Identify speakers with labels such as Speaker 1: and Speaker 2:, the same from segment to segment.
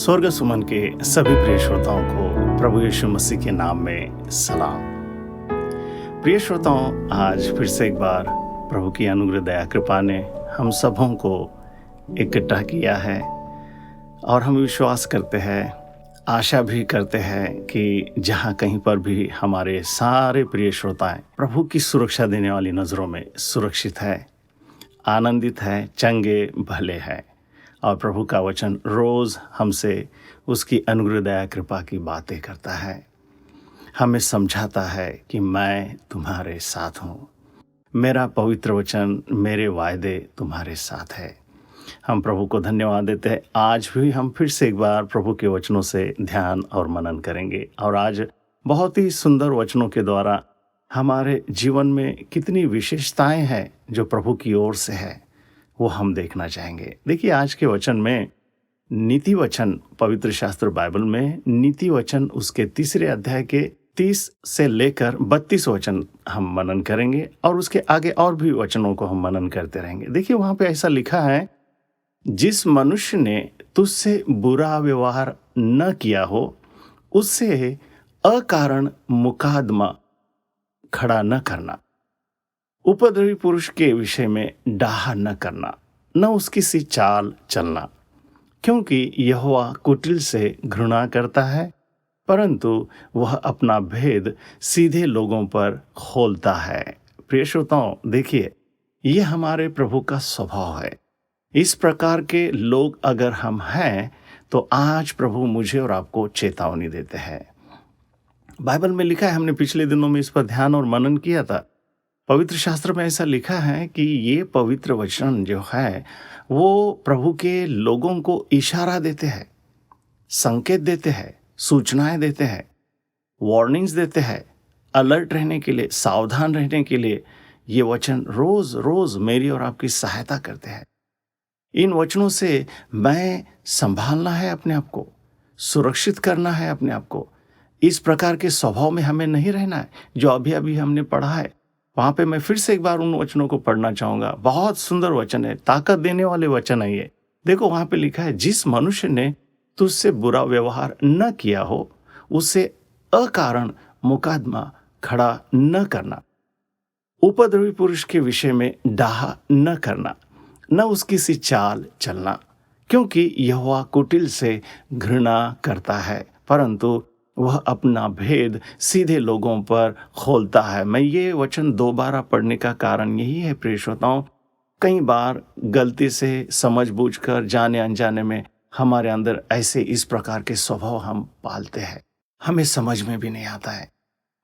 Speaker 1: स्वर्ग सुमन के सभी प्रिय श्रोताओं को प्रभु यीशु मसीह के नाम में सलाम। प्रिय श्रोताओं, आज फिर से एक बार प्रभु की अनुग्रह दया कृपा ने हम सबों को इकट्ठा किया है और हम विश्वास करते हैं, आशा भी करते हैं कि जहाँ कहीं पर भी हमारे सारे प्रिय श्रोताएं प्रभु की सुरक्षा देने वाली नज़रों में सुरक्षित है, आनंदित है, चंगे भले हैं और प्रभु का वचन रोज़ हमसे उसकी अनुग्रह दया कृपा की बातें करता है, हमें समझाता है कि मैं तुम्हारे साथ हूँ, मेरा पवित्र वचन, मेरे वायदे तुम्हारे साथ है। हम प्रभु को धन्यवाद देते हैं। आज भी हम फिर से एक बार प्रभु के वचनों से ध्यान और मनन करेंगे और आज बहुत ही सुंदर वचनों के द्वारा हमारे जीवन में कितनी विशेषताएं हैं जो प्रभु की ओर से है वो हम देखना चाहेंगे। देखिए, आज के वचन में नीति वचन, पवित्र शास्त्र बाइबल में नीति वचन उसके 3 अध्याय के 30 से लेकर 32 वचन हम मनन करेंगे और उसके आगे और भी वचनों को हम मनन करते रहेंगे। देखिए, वहाँ पे ऐसा लिखा है, जिस मनुष्य ने तुझसे बुरा व्यवहार न किया हो उससे अकारण मुकदमा खड़ा न करना, उपद्रवी पुरुष के विषय में डाह न करना, न उसकी सी चाल चलना, क्योंकि यहोवा कुटिल से घृणा करता है, परंतु वह अपना भेद सीधे लोगों पर खोलता है। प्रिय श्रोताओं, देखिए, ये हमारे प्रभु का स्वभाव है। इस प्रकार के लोग अगर हम हैं तो आज प्रभु मुझे और आपको चेतावनी देते हैं। बाइबल में लिखा है, हमने पिछले दिनों में इस पर ध्यान और मनन किया था। पवित्र शास्त्र में ऐसा लिखा है कि ये पवित्र वचन जो है वो प्रभु के लोगों को इशारा देते हैं, संकेत देते हैं, सूचनाएं देते हैं, वार्निंग्स देते हैं, अलर्ट रहने के लिए, सावधान रहने के लिए ये वचन रोज रोज मेरी और आपकी सहायता करते हैं। इन वचनों से मैं संभालना है अपने आप को, सुरक्षित करना है अपने आप को। इस प्रकार के स्वभाव में हमें नहीं रहना है जो अभी अभी हमने पढ़ा है। वहाँ पे मैं फिर से एक बार उन वचनों को पढ़ना चाहूँगा। बहुत सुंदर वचन है, ताकत देने वाले वचन है ये। देखो, वहाँ पे लिखा है, जिस मनुष्य ने तुझसे बुरा व्यवहार न किया हो उससे अकारण मुकदमा खड़ा न करना, उपद्रवी पुरुष के विषय में डाह न करना, न उसकी सी चाल चलना, क्योंकि यहोवा कुटिल से घृणा करता है, परंतु वह अपना भेद सीधे लोगों पर खोलता है। मैं ये वचन दोबारा पढ़ने का कारण यही है प्रिय श्रोताओं, कई बार गलती से समझबूझकर जाने अनजाने में हमारे अंदर ऐसे इस प्रकार के स्वभाव हम पालते हैं, हमें समझ में भी नहीं आता है।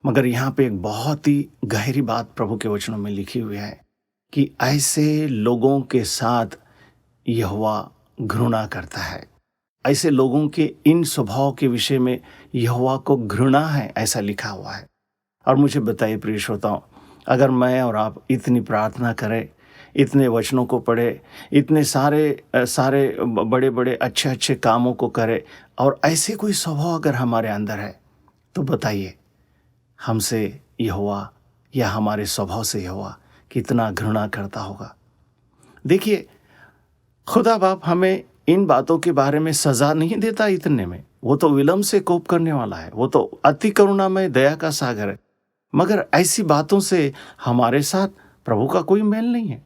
Speaker 1: मगर यहाँ पे एक बहुत ही गहरी बात प्रभु के वचनों में लिखी हुई है कि ऐसे लोगों के साथ यहोवा घृणा करता है। ऐसे लोगों के इन स्वभाव के विषय में यहोवा को घृणा है, ऐसा लिखा हुआ है। और मुझे बताइए प्रिय श्रोताओं, अगर मैं और आप इतनी प्रार्थना करें, इतने वचनों को पढ़े, इतने सारे बड़े बड़े अच्छे अच्छे कामों को करें और ऐसे कोई स्वभाव अगर हमारे अंदर है, तो बताइए हमसे यहोवा या हमारे स्वभाव से यहोवा कितना घृणा करता होगा। देखिए, खुदा बाप हमें इन बातों के बारे में सजा नहीं देता इतने में, वो तो विलंब से कोप करने वाला है, वो तो अति करुणामय दया का सागर है। मगर ऐसी बातों से हमारे साथ प्रभु का कोई मेल नहीं है,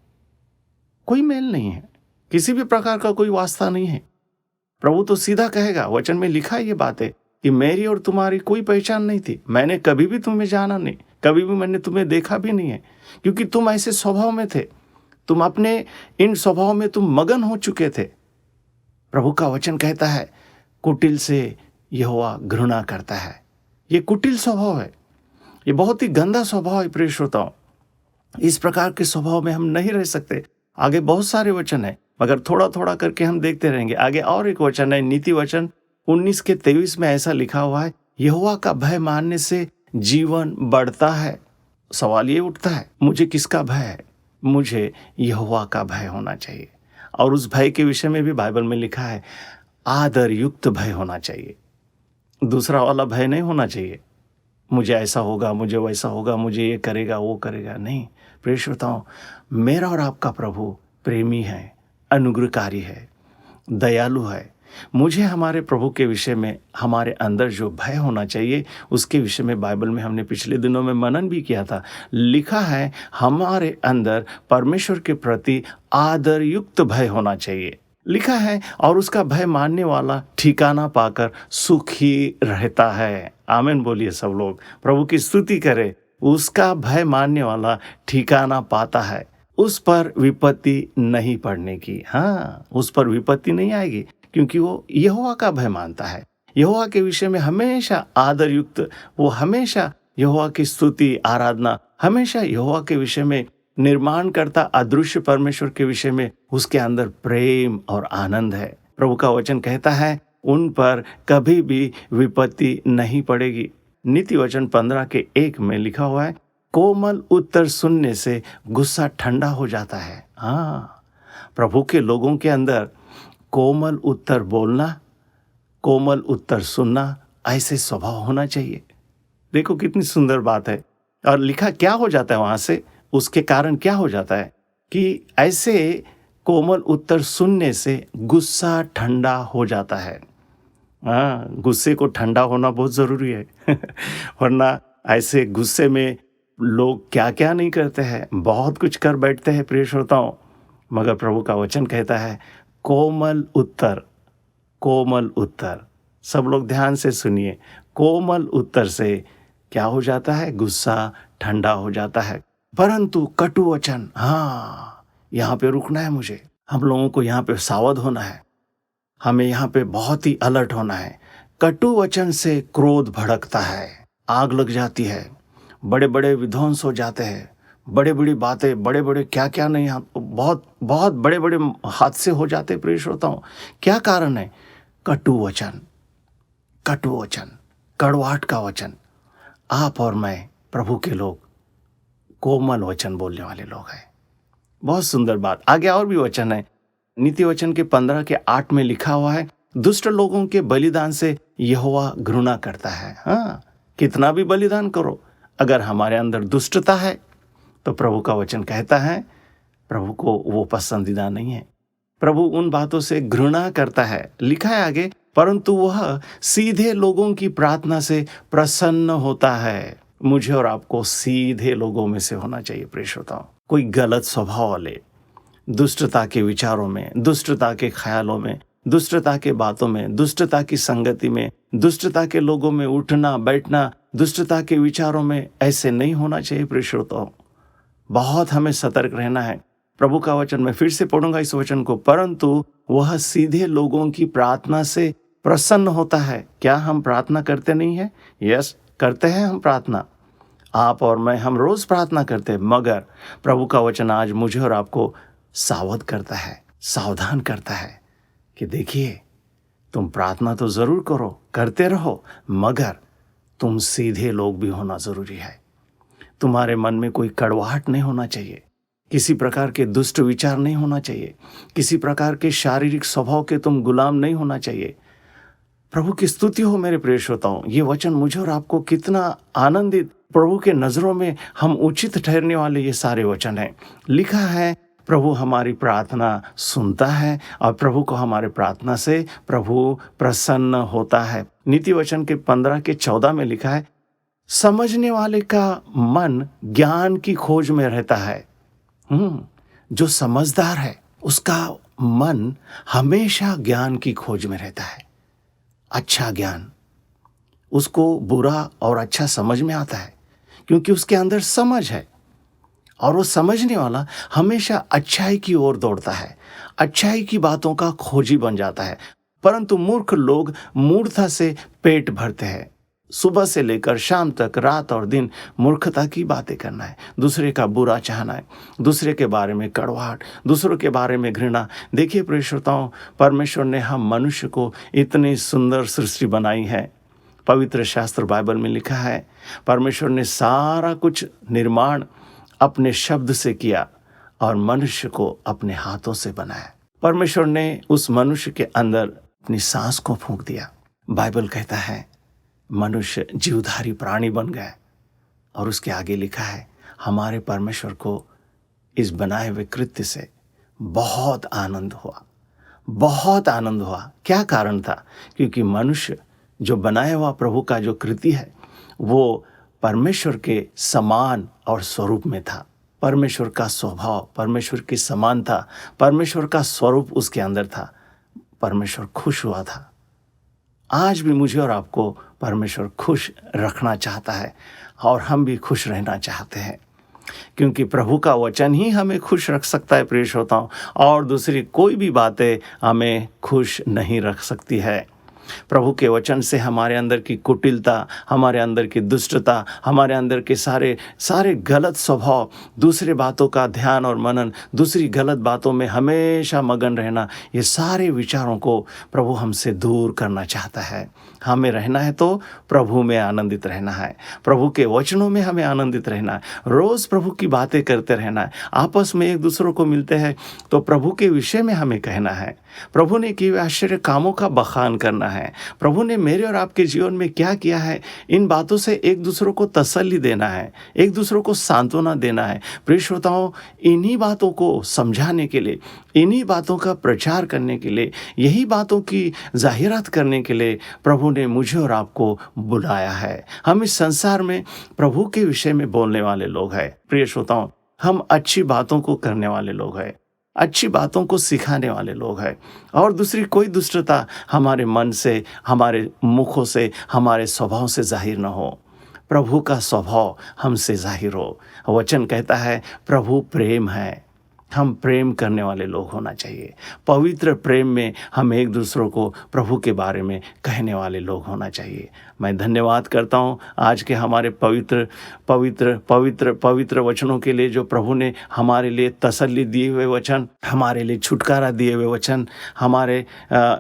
Speaker 1: कोई मेल नहीं है, किसी भी प्रकार का कोई वास्ता नहीं है। प्रभु तो सीधा कहेगा, वचन में लिखा है ये बातें कि मेरी और तुम्हारी कोई पहचान नहीं थी, मैंने कभी भी तुम्हें जाना नहीं, कभी भी मैंने तुम्हें देखा भी नहीं है, क्योंकि तुम ऐसे स्वभाव में थे, तुम अपने इन स्वभाव में तुम मगन हो चुके थे। प्रभु का वचन कहता है, कुटिल से यहोवा घृणा करता है। ये कुटिल स्वभाव है, ये बहुत ही गंदा स्वभाव है प्रिय श्रोताओं। इस प्रकार के स्वभाव में हम नहीं रह सकते। आगे बहुत सारे वचन है, मगर थोड़ा थोड़ा करके हम देखते रहेंगे। आगे और एक वचन है, नीति वचन 19 के 23 में ऐसा लिखा हुआ है, यहोवा का भय मानने से जीवन बढ़ता है। सवाल ये उठता है, मुझे किसका भय है? मुझे यहोवा का भय होना चाहिए। और उस भय के विषय में भी बाइबल में लिखा है, आदर युक्त भय होना चाहिए, दूसरा वाला भय नहीं होना चाहिए। मुझे ऐसा होगा, मुझे वैसा होगा, मुझे ये करेगा, वो करेगा, नहीं। प्रिय श्रोताओं, मेरा और आपका प्रभु प्रेमी है, अनुग्रहकारी है, दयालु है, मुझे हमारे प्रभु के विषय में हमारे अंदर जो भय होना चाहिए उसके विषय में बाइबल में हमने पिछले दिनों में मनन भी किया था। लिखा है हमारे अंदर परमेश्वर के प्रति आदर युक्त भय होना चाहिए। लिखा है और उसका भय मानने वाला ठिकाना पाकर सुखी रहता है। आमीन बोलिए सब लोग, प्रभु की स्तुति करे। उसका भय मानने वाला ठिकाना पाता है, उस पर विपत्ति नहीं पड़ने की। हाँ, उस पर विपत्ति नहीं आएगी क्योंकि वो यहोवा का भय मानता है। यहोवा के विषय में हमेशा आदर युक्त, वो हमेशा यहोवा की स्तुति आराधना, हमेशा यहोवा के विषय में निर्माण करता अदृश्य परमेश्वर के विषय में उसके अंदर प्रेम और आनंद है। प्रभु का वचन कहता है उन पर कभी भी विपत्ति नहीं पड़ेगी। नीति वचन 15:1 में लिखा हुआ है, कोमल उत्तर सुनने से गुस्सा ठंडा हो जाता है। हाँ, प्रभु के लोगों के अंदर कोमल उत्तर बोलना, कोमल उत्तर सुनना, ऐसे स्वभाव होना चाहिए। देखो कितनी सुंदर बात है। और लिखा क्या हो जाता है वहां से, उसके कारण क्या हो जाता है कि ऐसे कोमल उत्तर सुनने से गुस्सा ठंडा हो जाता है। हाँ, गुस्से को ठंडा होना बहुत ज़रूरी है वरना ऐसे गुस्से में लोग क्या क्या नहीं करते हैं, बहुत कुछ कर बैठते हैं प्रिय श्रोताओं। मगर प्रभु का वचन कहता है कोमल उत्तर, कोमल उत्तर। सब लोग ध्यान से सुनिए, कोमल उत्तर से क्या हो जाता है, गुस्सा ठंडा हो जाता है। परंतु कटु वचन, हाँ, यहाँ पे रुकना है मुझे। हम लोगों को यहाँ पे सावध होना है, हमें यहाँ पे बहुत ही अलर्ट होना है। कटु वचन से क्रोध भड़कता है, आग लग जाती है, बड़े बड़े विध्वंस हो जाते हैं, बड़े बड़ी बातें, बड़े बड़े क्या क्या नहीं, बहुत बहुत बड़े बड़े हादसे हो जाते हैं प्रिय श्रोताओं। क्या कारण है? कटु वचन, कटु वचन, कड़वाहट का वचन। आप और मैं प्रभु के लोग कोमल वचन बोलने वाले लोग हैं। बहुत सुंदर बात। आगे और भी वचन है। नीति वचन के 15:8 में लिखा हुआ है, दुष्ट लोगों के बलिदान से यहोवा घृणा करता है। हाँ, कितना भी बलिदान करो, अगर हमारे अंदर दुष्टता है तो प्रभु का वचन कहता है प्रभु को वो पसंदीदा नहीं है। प्रभु उन बातों से घृणा करता है। लिखा है आगे, परंतु वह सीधे लोगों की प्रार्थना से प्रसन्न होता है। मुझे और आपको सीधे लोगों में से होना चाहिए प्रिय श्रोताओं। कोई गलत स्वभाव वाले, दुष्टता के विचारों में, दुष्टता के ख्यालों में, दुष्टता के बातों में, दुष्टता की संगति में, दुष्टता के लोगों में उठना बैठना, दुष्टता के विचारों में, ऐसे नहीं होना चाहिए प्रिय श्रोताओं। बहुत हमें सतर्क रहना है। प्रभु का वचन, मैं फिर से पढ़ूंगा इस वचन को, परंतु वह सीधे लोगों की प्रार्थना से प्रसन्न होता है। क्या हम प्रार्थना करते नहीं है? यस, करते हैं हम प्रार्थना। आप और मैं, हम रोज प्रार्थना करते हैं, मगर प्रभु का वचन आज मुझे और आपको सावध करता है, सावधान करता है कि देखिए, तुम प्रार्थना तो जरूर करो, करते रहो, मगर तुम सीधे लोग भी होना जरूरी है। तुम्हारे मन में कोई कड़वाहट नहीं होना चाहिए, किसी प्रकार के दुष्ट विचार नहीं होना चाहिए, किसी प्रकार के शारीरिक स्वभाव के तुम गुलाम नहीं होना चाहिए। प्रभु की स्तुति हो मेरे प्रिय श्रोताओं। ये वचन मुझे और आपको कितना आनंदित, प्रभु के नजरों में हम उचित ठहरने वाले ये सारे वचन हैं। लिखा है प्रभु हमारी प्रार्थना सुनता है और प्रभु को हमारे प्रार्थना से प्रभु प्रसन्न होता है। नीति वचन के 15:14 में लिखा है, समझने वाले का मन ज्ञान की खोज में रहता है। जो समझदार है उसका मन हमेशा ज्ञान की खोज में रहता है। अच्छा ज्ञान, उसको बुरा और अच्छा समझ में आता है क्योंकि उसके अंदर समझ है, और वो समझने वाला हमेशा अच्छाई की ओर दौड़ता है, अच्छाई की बातों का खोजी बन जाता है। परंतु मूर्ख लोग मूर्खता से पेट भरते हैं। सुबह से लेकर शाम तक, रात और दिन मूर्खता की बातें करना है, दूसरे का बुरा चाहना है, दूसरे के बारे में कड़वाहट, दूसरों के बारे में घृणा। देखिए प्रिय श्रोताओं, परमेश्वर ने हम मनुष्य को इतनी सुंदर सृष्टि बनाई है। पवित्र शास्त्र बाइबल में लिखा है, परमेश्वर ने सारा कुछ निर्माण अपने शब्द से किया और मनुष्य को अपने हाथों से बनाया। परमेश्वर ने उस मनुष्य के अंदर अपनी सांस को फूंक दिया। बाइबल कहता है मनुष्य जीवधारी प्राणी बन गए, और उसके आगे लिखा है, हमारे परमेश्वर को इस बनाए हुए कृत्य से बहुत आनंद हुआ, बहुत आनंद हुआ। क्या कारण था? क्योंकि मनुष्य जो बनाया हुआ प्रभु का जो कृति है वो परमेश्वर के समान और स्वरूप में था। परमेश्वर का स्वभाव परमेश्वर के समान था, परमेश्वर का स्वरूप उसके अंदर था। परमेश्वर खुश हुआ था। आज भी मुझे और आपको परमेश्वर खुश रखना चाहता है और हम भी खुश रहना चाहते हैं, क्योंकि प्रभु का वचन ही हमें खुश रख सकता है प्रिय श्रोताओं, और दूसरी कोई भी बातें हमें खुश नहीं रख सकती है। प्रभु के वचन से हमारे अंदर की कुटिलता, हमारे अंदर की दुष्टता, हमारे अंदर के सारे गलत स्वभाव, दूसरे बातों का ध्यान और मनन, दूसरी गलत बातों में हमेशा मगन रहना, ये सारे विचारों को प्रभु हमसे दूर करना चाहता है। हमें रहना है तो प्रभु में आनंदित रहना है, प्रभु के वचनों में हमें आनंदित रहना है, रोज़ प्रभु की बातें करते रहना है। आपस में एक दूसरों को मिलते हैं तो प्रभु के विषय में हमें कहना है, प्रभु ने किए हुए आश्चर्य कामों का बखान करना है, प्रभु ने मेरे और आपके जीवन में क्या किया है, इन बातों से एक दूसरों को तसल्ली देना है, एक दूसरों को सांत्वना देना है। प्रिय श्रोताओं, इन्हीं बातों को समझाने के लिए, इन्हीं बातों का प्रचार करने के लिए, यही बातों की जाहिरात करने के लिए प्रभु ने मुझे और आपको बुलाया है। हम इस संसार में प्रभु के विषय में बोलने वाले लोग हैं। प्रिय श्रोताओं, हम अच्छी बातों को करने वाले लोग हैं, अच्छी बातों को सिखाने वाले लोग हैं, और दूसरी कोई दुष्टता हमारे मन से, हमारे मुखों से, हमारे स्वभाव से जाहिर न हो। प्रभु का स्वभाव हमसे जाहिर हो। वचन कहता है प्रभु प्रेम है, हम प्रेम करने वाले लोग होना चाहिए। पवित्र प्रेम में हम एक दूसरों को प्रभु के बारे में कहने वाले लोग होना चाहिए। मैं धन्यवाद करता हूँ आज के हमारे पवित्र पवित्र पवित्र पवित्र वचनों के लिए, जो प्रभु ने हमारे लिए तसल्ली दिए हुए वचन, हमारे लिए छुटकारा दिए हुए वचन, हमारे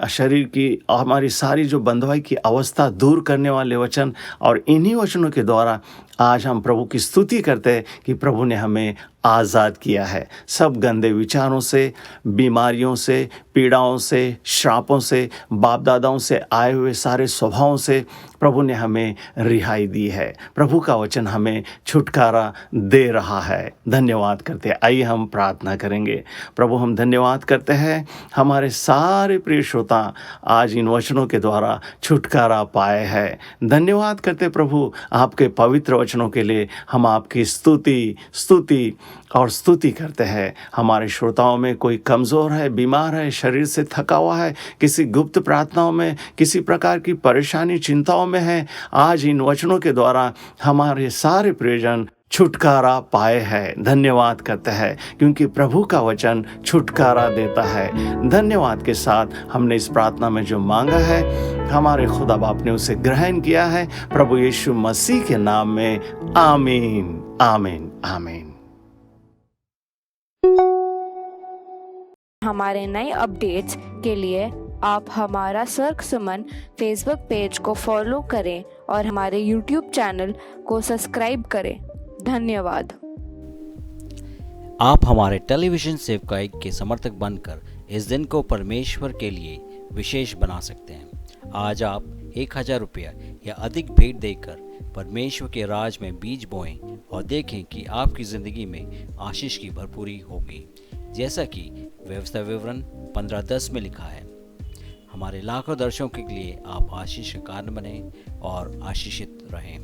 Speaker 1: शरीर की, हमारी सारी जो बंधुआई की अवस्था दूर करने वाले वचन, और इन्हीं वचनों के द्वारा आज हम प्रभु की स्तुति करते हैं कि प्रभु ने हमें आज़ाद किया है सब गंदे विचारों से, बीमारियों से, पीड़ाओं से, श्रापों से, बाप दादाओं से आए हुए सारे स्वभावों से प्रभु ने हमें रिहाई दी है। प्रभु का वचन हमें छुटकारा दे रहा है। धन्यवाद करते हैं। आइए हम प्रार्थना करेंगे। प्रभु, हम धन्यवाद करते हैं, हमारे सारे प्रिय श्रोता आज इन वचनों के द्वारा छुटकारा पाए हैं। धन्यवाद करते प्रभु आपके पवित्र वचनों के लिए। हम आपकी स्तुति और स्तुति करते हैं। हमारे श्रोताओं में कोई कमज़ोर है, बीमार है, शरीर से थका हुआ है, किसी गुप्त प्रार्थनाओं में, किसी प्रकार की परेशानी चिंताओं में है, आज इन वचनों के द्वारा हमारे सारे प्रियजन छुटकारा पाए हैं। धन्यवाद करते हैं, क्योंकि प्रभु का वचन छुटकारा देता है। धन्यवाद के साथ हमने इस प्रार्थना में जो मांगा है, हमारे खुदा बाप ने उसे ग्रहण किया है, प्रभु यीशु मसीह के नाम में। आमीन, आमीन, आमीन।
Speaker 2: हमारे नए अपडेट्स के लिए आप हमारा सर्क सुमन फेसबुक पेज को फॉलो करें और हमारे यूट्यूब चैनल को सब्सक्राइब करें। धन्यवाद।
Speaker 3: आप हमारे टेलीविजन सेवकाई के समर्थक बनकर इस दिन को परमेश्वर के लिए विशेष बना सकते हैं। आज आप 1000 रुपया या अधिक भेंट देकर परमेश्वर के राज में बीज बोएं और देखें कि आपकी ज़िंदगी में आशीष की भरपूरी होगी, जैसा कि व्यवस्था विवरण 15:10 में लिखा है। हमारे लाखों दर्शकों के लिए आप आशीष का कारण बने और आशीषित रहें।